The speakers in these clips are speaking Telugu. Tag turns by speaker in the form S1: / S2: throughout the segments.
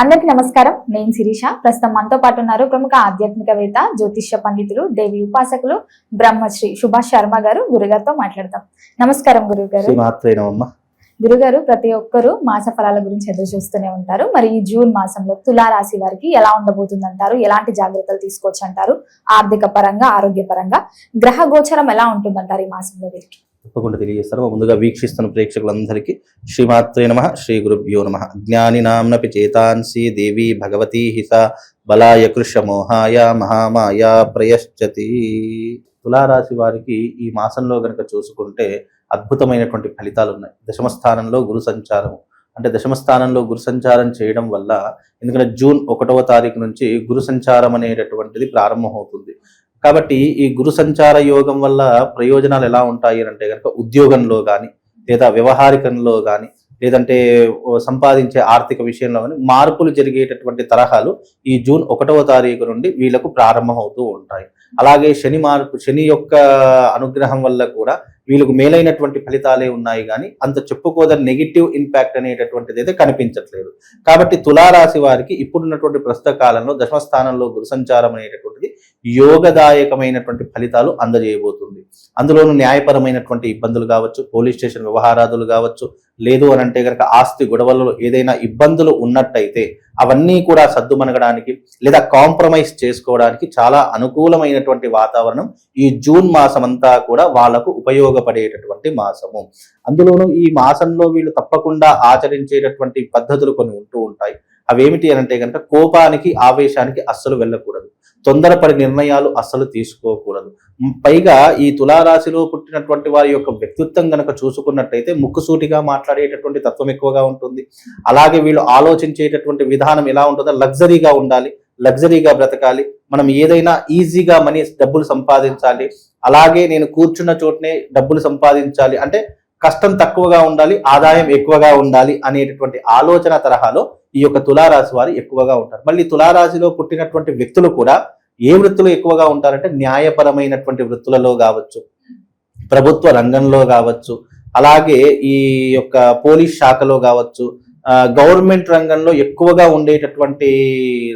S1: అందరికీ నమస్కారం. నేను శిరీష. ప్రస్తుతం మనతో పాటు ఉన్నారు ప్రముఖ ఆధ్యాత్మికవేత్త, జ్యోతిష్య పండితులు, దేవి ఉపాసకులు బ్రహ్మశ్రీ సుభాష్ శర్మ గారు. గురుగారితో మాట్లాడతాం. నమస్కారం గురుగారు. గురుగారు, ప్రతి ఒక్కరూ మాస ఫలాల గురించి ఎదురు చూస్తూనే ఉంటారు. మరి ఈ జూన్ మాసంలో తులారాశి వారికి ఎలా ఉండబోతుంది అంటారు? ఎలాంటి జాగ్రత్తలు తీసుకోవచ్చు అంటారు? ఆర్థిక పరంగా, ఆరోగ్య పరంగా గ్రహ గోచరం ఎలా ఉంటుందంటారు ఈ మాసంలో వీరికి?
S2: తప్పకుండా తెలియజేస్తారు. ముందుగా వీక్షిస్తున్న ప్రేక్షకులందరికీ శ్రీమాత్రే నమః, శ్రీ గురుభ్యో నమః. జ్ఞానినాంనపి చేతాంసి దేవి భగవతి హిత బలాయ కృష్ణ మోహాయ మహామాయ ప్రయశ్చతి. తులారాశి వారికి ఈ మాసంలో గనక చూసుకుంటే అద్భుతమైనటువంటి ఫలితాలు ఉన్నాయి. దశమ స్థానంలో గురు సంచారం, అంటే దశమ స్థానంలో గురు సంచారం చేయడం వల్ల, ఎందుకంటే జూన్ 1వ తారీఖు నుంచి గురు సంచారం అనేటటువంటిది ప్రారంభమవుతుంది. కాబట్టి ఈ గురు సంచార యోగం వల్ల ప్రయోజనాలు ఎలా ఉంటాయి అంటే కనుక ఉద్యోగంలో కానీ, లేదా వ్యవహారికంలో కానీ, లేదంటే సంపాదించే ఆర్థిక విషయంలో కానీ మార్పులు జరిగేటటువంటి తరహాలు ఈ జూన్ 1వ తారీఖు నుండి వీళ్ళకు ప్రారంభమవుతూ ఉంటాయి. అలాగే శని యొక్క అనుగ్రహం వల్ల కూడా వీళ్ళకు మేలైనటువంటి ఫలితాలే ఉన్నాయి, కానీ అంత చెప్పుకోదని నెగిటివ్ ఇంపాక్ట్ అనేటటువంటిది అయితే కనిపించట్లేదు. కాబట్టి తులారాశి వారికి ఇప్పుడున్నటువంటి ప్రస్తుత కాలంలో దశమ స్థానంలో గురు సంచారం అనేటటువంటిది యోగదాయకమైనటువంటి ఫలితాలు అందజేయబోతుంది. అందులోనూ న్యాయపరమైనటువంటి ఇబ్బందులు కావచ్చు, పోలీస్ స్టేషన్ వ్యవహారాదులు కావచ్చు, లేదు అని అంటే కనుక ఆస్తి గొడవలలో ఏదైనా ఇబ్బందులు ఉన్నట్టయితే అవన్నీ కూడా సద్దుమనగడానికి లేదా కాంప్రమైజ్ చేసుకోవడానికి చాలా అనుకూలమైనటువంటి వాతావరణం ఈ జూన్ మాసం అంతా కూడా వాళ్లకు ఉపయోగపడేటటువంటి మాసము. అందులోనూ ఈ మాసంలో వీళ్ళు తప్పకుండా ఆచరించేటటువంటి పద్ధతులు కొన్ని ఉంటూ ఉంటాయి. అవేమిటి అనంటే కనుక కోపానికి, ఆవేశానికి అస్సలు వెళ్ళకూడదు. తొందరపడి నిర్ణయాలు అస్సలు తీసుకోకూడదు. పైగా ఈ తులారాశిలో పుట్టినటువంటి వారి యొక్క వ్యక్తిత్వం గనక చూసుకున్నట్టయితే ముక్కుసూటిగా మాట్లాడేటటువంటి తత్వం ఎక్కువగా ఉంటుంది. అలాగే వీళ్ళు ఆలోచించేటటువంటి విధానం ఎలా ఉంటుందో లగ్జరీగా ఉండాలి, లగ్జరీగా బ్రతకాలి, మనం ఏదైనా ఈజీగా డబ్బులు సంపాదించాలి, అలాగే నేను కూర్చున్న చోటనే డబ్బులు సంపాదించాలి, అంటే కష్టం తక్కువగా ఉండాలి, ఆదాయం ఎక్కువగా ఉండాలి అనేటటువంటి ఆలోచన తరహాలో ఈ యొక్క తులారాశి వారు ఎక్కువగా ఉంటారు. మళ్ళీ తులారాశిలో పుట్టినటువంటి వ్యక్తులు కూడా ఏ వృత్తులు ఎక్కువగా ఉంటారంటే న్యాయపరమైనటువంటి వృత్తులలో కావచ్చు, ప్రభుత్వ రంగంలో కావచ్చు, అలాగే ఈ యొక్క పోలీస్ శాఖలో కావచ్చు, గవర్నమెంట్ రంగంలో ఎక్కువగా ఉండేటటువంటి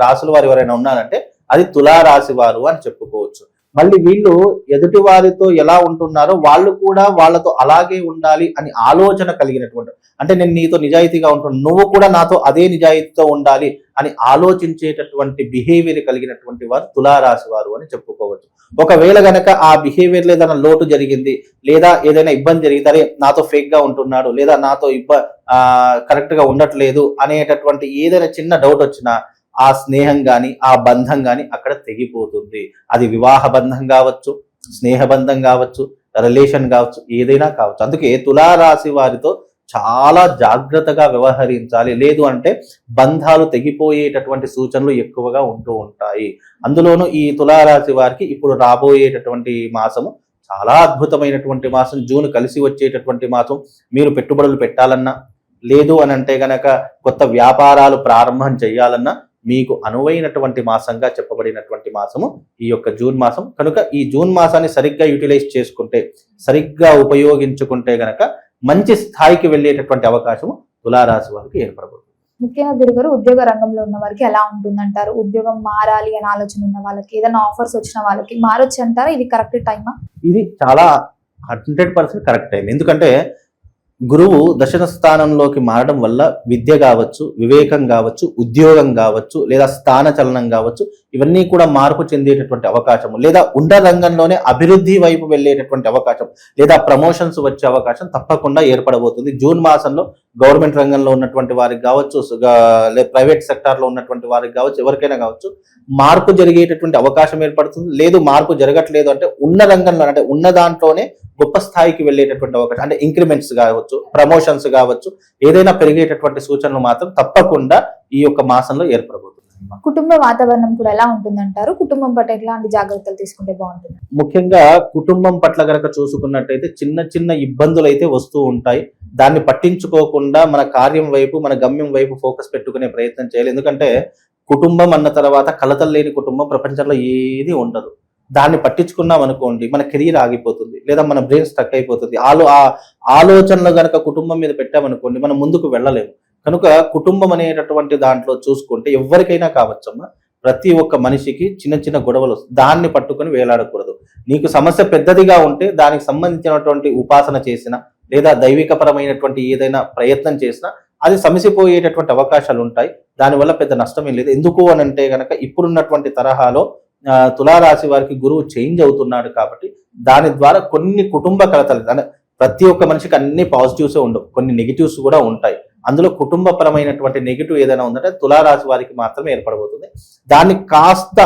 S2: రాశుల వారు ఎవరైనా ఉన్నారంటే అది తులారాశి వారు అని చెప్పుకోవచ్చు. మళ్ళీ వీళ్ళు ఎదుటి వారితో ఎలా ఉంటున్నారో వాళ్ళు కూడా వాళ్ళతో అలాగే ఉండాలి అని ఆలోచన కలిగినటువంటి, అంటే నేను నీతో నిజాయితీగా ఉంటున్నాను, నువ్వు కూడా నాతో అదే నిజాయితీతో ఉండాలి అని ఆలోచించేటటువంటి బిహేవియర్ కలిగినటువంటి వారు తులారాశి వారు అని చెప్పుకోవచ్చు. ఒకవేళ గనక ఆ బిహేవియర్లో ఏదైనా లోటు జరిగింది, లేదా ఏదైనా ఇబ్బంది జరిగింది, అరే నాతో ఫేక్ గా ఉంటున్నాడు, లేదా నాతో కరెక్ట్ గా ఉండట్లేదు అనేటటువంటి ఏదైనా చిన్న డౌట్ వచ్చినా ఆ స్నేహం కానీ, ఆ బంధం కానీ అక్కడ తెగిపోతుంది. అది వివాహ బంధం కావచ్చు, స్నేహ బంధం కావచ్చు, రిలేషన్ కావచ్చు, ఏదైనా కావచ్చు. అందుకే తులారాశి వారితో చాలా జాగ్రత్తగా వ్యవహరించాలి, లేదు అంటే బంధాలు తెగిపోయేటటువంటి సూచనలు ఎక్కువగా ఉంటూ ఉంటాయి. అందులోనూ ఈ తులారాశి వారికి ఇప్పుడు రాబోయేటటువంటి మాసము చాలా అద్భుతమైనటువంటి మాసం. జూన్ కలిసి వచ్చేటటువంటి మాసం. మీరు పెట్టుబడులు పెట్టాలన్నా, లేదు అని అంటే గనక కొత్త వ్యాపారాలు ప్రారంభం చేయాలన్నా మీకు అనువైనటువంటి మాసంగా చెప్పబడినటువంటి మాసము ఈ యొక్క జూన్ మాసం. కనుక ఈ జూన్ మాసాన్ని సరిగ్గా యూటిలైజ్ చేసుకుంటే, సరిగ్గా ఉపయోగించుకుంటే గనక మంచి స్థాయికి వెళ్ళేటటువంటి అవకాశము తులారాశి వారికి ఏర్పడబోతుంది.
S1: ముఖ్యంగా గురుగారు, ఉద్యోగ రంగంలో ఉన్న వారికి ఎలా ఉంటుందంటారు? ఉద్యోగం మారాలి అని ఆలోచన ఉన్న వాళ్ళకి, ఏదైనా ఆఫర్స్ వచ్చిన వాళ్ళకి మారొచ్చు అంటారా? ఇది కరెక్ట్ టైమా?
S2: ఇది చాలా 100% కరెక్ట్ టైం. ఎందుకంటే గురువు దశమ స్థానంలోకి మారడం వల్ల విద్య కావచ్చు, వివేకం కావచ్చు, ఉద్యోగం కావచ్చు, లేదా స్థాన చలనం కావచ్చు, ఇవన్నీ కూడా మార్పు చెందేటటువంటి అవకాశం, లేదా ఉన్న రంగంలోనే అభివృద్ధి వైపు వెళ్ళేటటువంటి అవకాశం, లేదా ప్రమోషన్స్ వచ్చే అవకాశం తప్పకుండా ఏర్పడబోతుంది. జూన్ మాసంలో గవర్నమెంట్ రంగంలో ఉన్నటువంటి వారికి కావచ్చు, ప్రైవేట్ సెక్టార్లో ఉన్నటువంటి వారికి కావచ్చు, ఎవరికైనా కావచ్చు మార్పు జరిగేటటువంటి అవకాశం ఏర్పడుతుంది. లేదు మార్పు జరగట్లేదు అంటే ఉన్న రంగంలో, అంటే ఉన్న దాంట్లోనే గొప్ప స్థాయికి వెళ్ళేటటువంటి అవకాశం, అంటే ఇంక్రిమెంట్స్ కావచ్చు, ప్రమోషన్స్ కావచ్చు, ఏదైనా పెరిగేటటువంటి సూచనలు మాత్రం తప్పకుండా ఈ యొక్క మాసంలో ఏర్పడబోతుంది.
S1: కుటుంబ వాతావరణం కూడా ఎలా ఉంటుందంటారు? కుటుంబం పట్ల ఎలాంటి జాగ్రత్తలు తీసుకుంటే బాగుంటుంది?
S2: ముఖ్యంగా కుటుంబం పట్ల గనక చూసుకున్నట్టయితే చిన్న చిన్న ఇబ్బందులు అయితే వస్తూ ఉంటాయి. దాన్ని పట్టించుకోకుండా మన కార్యం వైపు, మన గమ్యం వైపు ఫోకస్ పెట్టుకునే ప్రయత్నం చేయాలి. ఎందుకంటే కుటుంబం అన్న తర్వాత కలతలు లేని కుటుంబం ప్రపంచంలో ఏది ఉండదు. దాన్ని పట్టించుకున్నాం అనుకోండి, మన కెరీర్ ఆగిపోతుంది, లేదా మన బ్రెయిన్ స్టక్ అయిపోతుంది. ఆలోచనలు గనక కుటుంబం మీద పెట్టామనుకోండి, మనం ముందుకు వెళ్ళలేము. కనుక కుటుంబం అనేటటువంటి దాంట్లో చూసుకుంటే ఎవరికైనా కావచ్చమ్మా, ప్రతి ఒక్క మనిషికి చిన్న చిన్న గొడవలు దాన్ని పట్టుకొని వేలాడకూడదు. నీకు సమస్య పెద్దదిగా ఉంటే దానికి సంబంధించినటువంటి ఉపాసన చేసిన లేదా దైవికపరమైనటువంటి ఏదైనా ప్రయత్నం చేసినా అది సమసిపోయేటటువంటి అవకాశాలు ఉంటాయి. దానివల్ల పెద్ద నష్టమే లేదు. ఎందుకు అని అంటే గనక ఇప్పుడున్నటువంటి తరహాలో తులారాశి వారికి గురువు చేంజ్ అవుతున్నాడు కాబట్టి దాని ద్వారా కొన్ని కుటుంబ కలతలు, ప్రతి ఒక్క మనిషికి అన్ని పాజిటివ్సే ఉండవు, కొన్ని నెగిటివ్స్ కూడా ఉంటాయి. అందులో కుటుంబపరమైనటువంటి నెగిటివ్ ఏదైనా ఉందంటే తులారాశి వారికి మాత్రమే ఏర్పడబోతుంది. దాన్ని కాస్త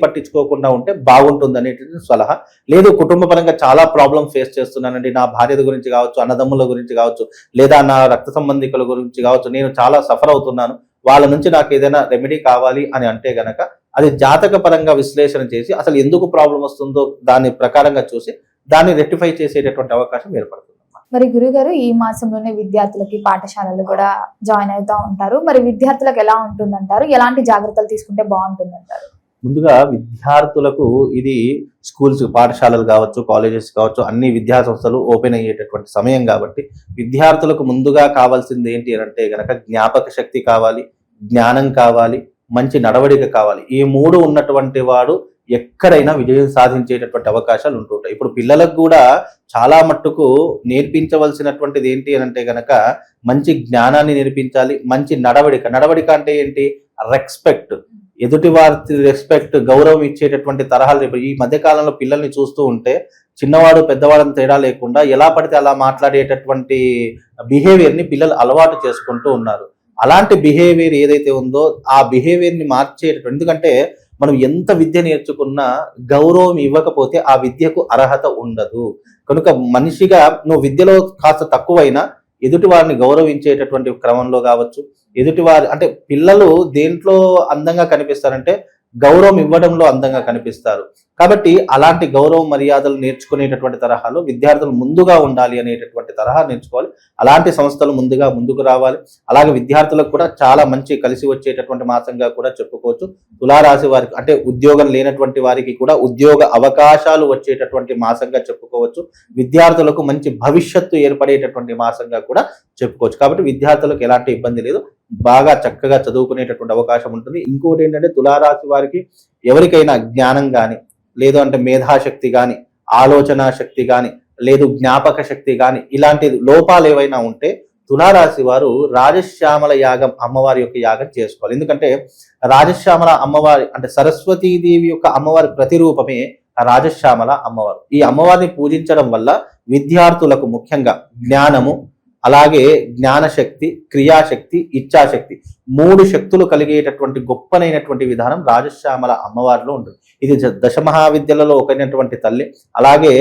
S2: పట్టించుకోకుండా ఉంటే బాగుంటుంది అనేటువంటి సలహా. లేదు కుటుంబపరంగా చాలా ప్రాబ్లం ఫేస్ చేస్తున్నానండి, నా భార్య గురించి కావచ్చు, అన్నదమ్ముల గురించి కావచ్చు, లేదా నా రక్త సంబంధికుల గురించి కావచ్చు, నేను చాలా సఫర్ అవుతున్నాను, వాళ్ళ నుంచి నాకు ఏదైనా రెమెడీ కావాలి అని అంటే గనక అది జాతక పరంగా విశ్లేషణ చేసి అసలు ఎందుకు ప్రాబ్లం వస్తుందో దాని ప్రకారంగా చూసి దాన్ని రెక్టిఫై చేసేటటువంటి అవకాశం ఏర్పడుతుంది.
S1: మరి గురుగారు ఈ మాసంలోనే విద్యార్థులకి పాఠశాలలు కూడా జాయిన్ అవుతూ ఉంటారు. మరి విద్యార్థులకు ఎలా ఉంటుందంటారు? ఎలాంటి జాగ్రత్తలు తీసుకుంటే బాగుంటుందంటారు?
S2: ముందుగా విద్యార్థులకు ఇది స్కూల్స్, పాఠశాలలు కావచ్చు, కాలేజెస్ కావచ్చు, అన్ని విద్యా సంస్థలు ఓపెన్ అయ్యేటటువంటి సమయం కాబట్టి విద్యార్థులకు ముందుగా కావాల్సింది ఏంటి అంటే గనక జ్ఞాపక శక్తి కావాలి, జ్ఞానం కావాలి, మంచి నడవడిక కావాలి. ఈ మూడు ఉన్నటువంటి వాడు ఎక్కడైనా విజయం సాధించేటటువంటి అవకాశాలు ఉంటుంటాయి. ఇప్పుడు పిల్లలకు కూడా చాలా మట్టుకు నేర్పించవలసినటువంటిది ఏంటి అని అంటే గనక మంచి జ్ఞానాన్ని నేర్పించాలి, మంచి నడవడిక అంటే ఏంటి? రెస్పెక్ట్, ఎదుటి వారి రెస్పెక్ట్, గౌరవం ఇచ్చేటటువంటి తరహాలు. ఈ మధ్య కాలంలో పిల్లల్ని చూస్తూ ఉంటే చిన్నవాడు పెద్దవాడని తేడా లేకుండా ఎలా పడితే అలా మాట్లాడేటటువంటి బిహేవియర్ని పిల్లలు అలవాటు చేసుకుంటూ ఉన్నారు. అలాంటి బిహేవియర్ ఏదైతే ఉందో ఆ బిహేవియర్ని మార్చేటటువంటి, ఎందుకంటే మనం ఎంత విద్య నేర్చుకున్నా గౌరవం ఇవ్వకపోతే ఆ విద్యకు అర్హత ఉండదు. కనుక మనిషిగా నువ్వు విద్యలో కాస్త తక్కువైనా ఎదుటి వారిని గౌరవించేటటువంటి క్రమంలో కావచ్చు, ఎదుటివారి అంటే పిల్లలు దేంట్లో అందంగా కనిపిస్తారంటే గౌరవం ఇవ్వడంలో అందంగా కనిపిస్తారు. కాబట్టి అలాంటి గౌరవ మర్యాదలు నేర్చుకునేటటువంటి తరహాలో విద్యార్థులు ముందుగా ఉండాలి అనేటటువంటి తరహా నేర్చుకోవాలి. అలాంటి సంస్థలు ముందుకు రావాలి. అలాగే విద్యార్థులకు కూడా చాలా మంచి కలిసి వచ్చేటటువంటి మాసంగా కూడా చెప్పుకోవచ్చు. తులారాశి వారికి అంటే ఉద్యోగం లేనటువంటి వారికి కూడా ఉద్యోగ అవకాశాలు వచ్చేటటువంటి మాసంగా చెప్పుకోవచ్చు. విద్యార్థులకు మంచి భవిష్యత్తు ఏర్పడేటటువంటి మాసంగా కూడా చెప్పుకోవచ్చు. కాబట్టి విద్యార్థులకు ఎలాంటి ఇబ్బంది లేదు, బాగా చక్కగా చదువుకునేటటువంటి అవకాశం ఉంటుంది. ఇంకోటి ఏంటంటే తులారాశి వారికి ఎవరికైనా జ్ఞానం కానీ, లేదు అంటే మేధాశక్తి కానీ, ఆలోచన శక్తి కానీ, లేదు జ్ఞాపక శక్తి కానీ, ఇలాంటి లోపాలు ఏవైనా ఉంటే తులారాశి వారు రాజశ్యామల యాగం, అమ్మవారి యొక్క యాగం చేసుకోవాలి. ఎందుకంటే రాజశ్యామల అమ్మవారి అంటే సరస్వతీదేవి యొక్క అమ్మవారి ప్రతిరూపమే రాజశ్యామల అమ్మవారు. ఈ అమ్మవారిని పూజించడం వల్ల విద్యార్థులకు ముఖ్యంగా జ్ఞానము, అలాగే జ్ఞానశక్తి, క్రియాశక్తి, ఇచ్ఛాశక్తి, మూడు శక్తులు కలిగేటటువంటి గొప్పనైనటువంటి విధానం రాజశ్యామల అమ్మవారిలో ఉంటుంది. ఇది దశమహావిద్యలలో ఒకైనటువంటి తల్లి. అలాగే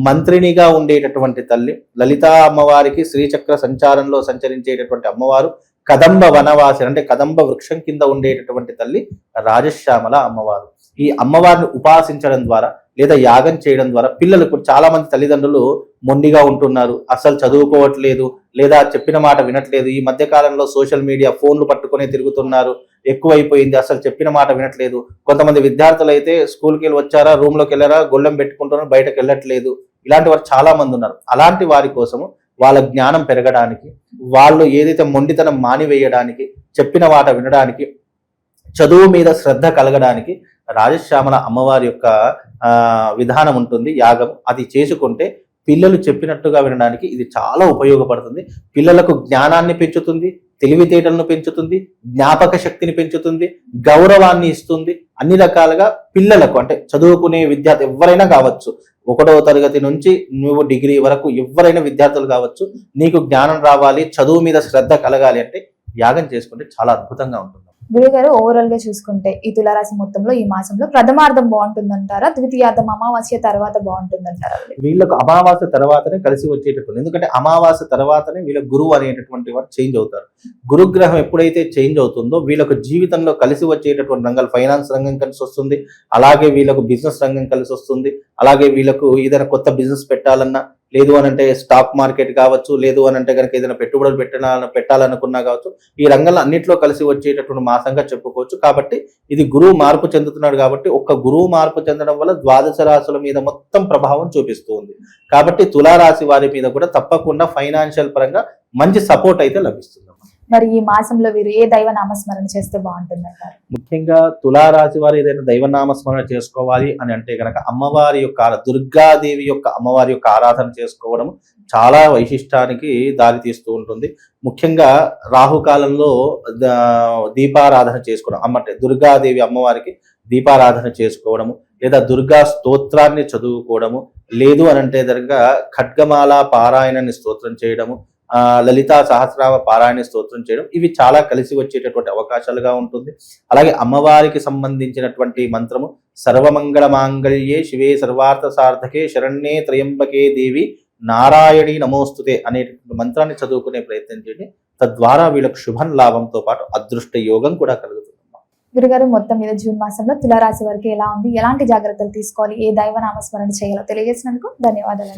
S2: మంత్రినిగా ఉండేటటువంటి తల్లి. లలితా అమ్మవారికి శ్రీచక్ర సంచారంలో సంచరించేటటువంటి అమ్మవారు. కదంబ వనవాసి అంటే కదంబ వృక్షం కింద ఉండేటటువంటి తల్లి రాజశ్యామల అమ్మవారు. ఈ అమ్మవారిని ఉపాసించడం ద్వారా లేదా యాగం చేయడం ద్వారా పిల్లలకు, చాలా మంది తల్లిదండ్రులు మొండిగా ఉంటున్నారు, అసలు చదువుకోవట్లేదు, లేదా చెప్పిన మాట వినట్లేదు. ఈ మధ్య కాలంలో సోషల్ మీడియా, ఫోన్లు పట్టుకునే తిరుగుతున్నారు, ఎక్కువైపోయింది, అసలు చెప్పిన మాట వినట్లేదు. కొంతమంది విద్యార్థులు అయితే స్కూల్కి వెళ్ళి వచ్చారా, రూమ్లోకి వెళ్ళారా, గొళ్ళెం పెట్టుకుంటున్నారు, బయటకు వెళ్ళట్లేదు. ఇలాంటి వారు చాలా మంది ఉన్నారు. అలాంటి వారి కోసము వాళ్ళ జ్ఞానం పెరగడానికి, వాళ్ళు ఏదైతే మొండితనం మానివేయడానికి, చెప్పిన మాట వినడానికి, చదువు మీద శ్రద్ధ కలగడానికి రాజశ్యామల అమ్మవారి యొక్క విధానం ఉంటుంది, యాగం. అది చేసుకుంటే పిల్లలు చెప్పినట్టుగా వినడానికి ఇది చాలా ఉపయోగపడుతుంది. పిల్లలకు జ్ఞానాన్ని పెంచుతుంది, తెలివితేటలను పెంచుతుంది, జ్ఞాపక శక్తిని పెంచుతుంది, గౌరవాన్ని ఇస్తుంది. అన్ని రకాలుగా పిల్లలకు అంటే చదువుకునే విద్యార్థి ఎవరైనా కావచ్చు, 1వ తరగతి నుంచి నువ్వు డిగ్రీ వరకు ఎవరైనా విద్యార్థులు కావచ్చు, నీకు జ్ఞానం రావాలి, చదువు మీద శ్రద్ధ కలగాలి అంటే యాగం చేసుకుంటే చాలా అద్భుతంగా ఉంటుంది.
S1: గురుగారు, ఓవరాల్ గా చూసుకుంటే ఈ తులారాశి మొత్తంలో ఈ మాసంలో ప్రథమార్థం బాగుంటుందంటారా, ద్వితీయార్థం అమావాస్య తర్వాత బాగుంటుందంటారా?
S2: వీళ్ళకు అమావాస్య తర్వాతనే కలిసి వచ్చేటటువంటి, ఎందుకంటే అమావాస్య తర్వాతనే వీళ్ళ గురువు అనేటటువంటి వాడు చేంజ్ అవుతారు. గురుగ్రహం ఎప్పుడైతే చేంజ్ అవుతుందో వీళ్ళకు జీవితంలో కలిసి వచ్చేటటువంటి రంగాలు, ఫైనాన్స్ రంగం కలిసి వస్తుంది, అలాగే వీళ్ళకు బిజినెస్ రంగం కలిసి వస్తుంది, అలాగే వీళ్ళకు ఏదైనా కొత్త బిజినెస్ పెట్టాలన్నా, లేదు అని అంటే స్టాక్ మార్కెట్ కావచ్చు, లేదు అని అంటే కనుక ఏదైనా పెట్టుబడులు పెట్టాలనుకున్నా కావచ్చు, ఈ రంగంలో అన్నింటిలో కలిసి వచ్చేటటువంటి మాసంగా చెప్పుకోవచ్చు. కాబట్టి ఇది గురువు మార్పు చెందుతున్నాడు కాబట్టి ఒక్క గురువు మార్పు చెందడం వల్ల ద్వాదశ రాశుల మీద మొత్తం ప్రభావం చూపిస్తూ ఉంది. కాబట్టి తులారాశి వారి మీద కూడా తప్పకుండా ఫైనాన్షియల్ పరంగా మంచి సపోర్ట్ అయితే లభిస్తుంది.
S1: మరి ఈ మాసంలో వీరు ఏ దైవ నామస్మరణ చేస్తే బాగుంటుంది అంటారు?
S2: ముఖ్యంగా తులారాశి వారు ఏదైనా దైవనామస్మరణ చేసుకోవాలి అని అంటే గనక అమ్మవారి యొక్క దుర్గాదేవి యొక్క అమ్మవారి యొక్క ఆరాధన చేసుకోవడం చాలా వైశిష్టానికి దారి తీస్తూ ఉంటుంది. ముఖ్యంగా రాహుకాలంలో దీపారాధన చేసుకోవడం, అంటే దుర్గాదేవి అమ్మవారికి దీపారాధన చేసుకోవడము, లేదా దుర్గా స్తోత్రాన్ని చదువుకోవడము, లేదు అని అంటే దగ్గర ఖడ్గమాల పారాయణాన్ని స్తోత్రం చేయడము, లలితా సహస్రామ పారాయణ స్తోత్రం చేయడం, ఇవి చాలా కలిసి వచ్చేటటువంటి అవకాశాలుగా ఉంటుంది. అలాగే అమ్మవారికి సంబంధించినటువంటి మంత్రము సర్వమంగళ మాంగళ్యే శివే సర్వార్థ సార్థకే శరణ్యే త్రయంబకే దేవి నారాయణి నమోస్తుతే అనేటువంటి మంత్రాన్ని చదువుకునే ప్రయత్నం చేయండి. తద్వారా వీళ్ళకు శుభం లాభంతో పాటు అదృష్ట యోగం కూడా కలుగుతుంది.
S1: గురుగారు, మొత్తం మీద జూన్ మాసంలో తులారాశి వారికి ఎలా ఉంది, ఎలాంటి జాగ్రత్తలు తీసుకోవాలి, ఏ దైవ నామస్మరణ చేయాలో తెలియజేసినందుకు ధన్యవాదాలు.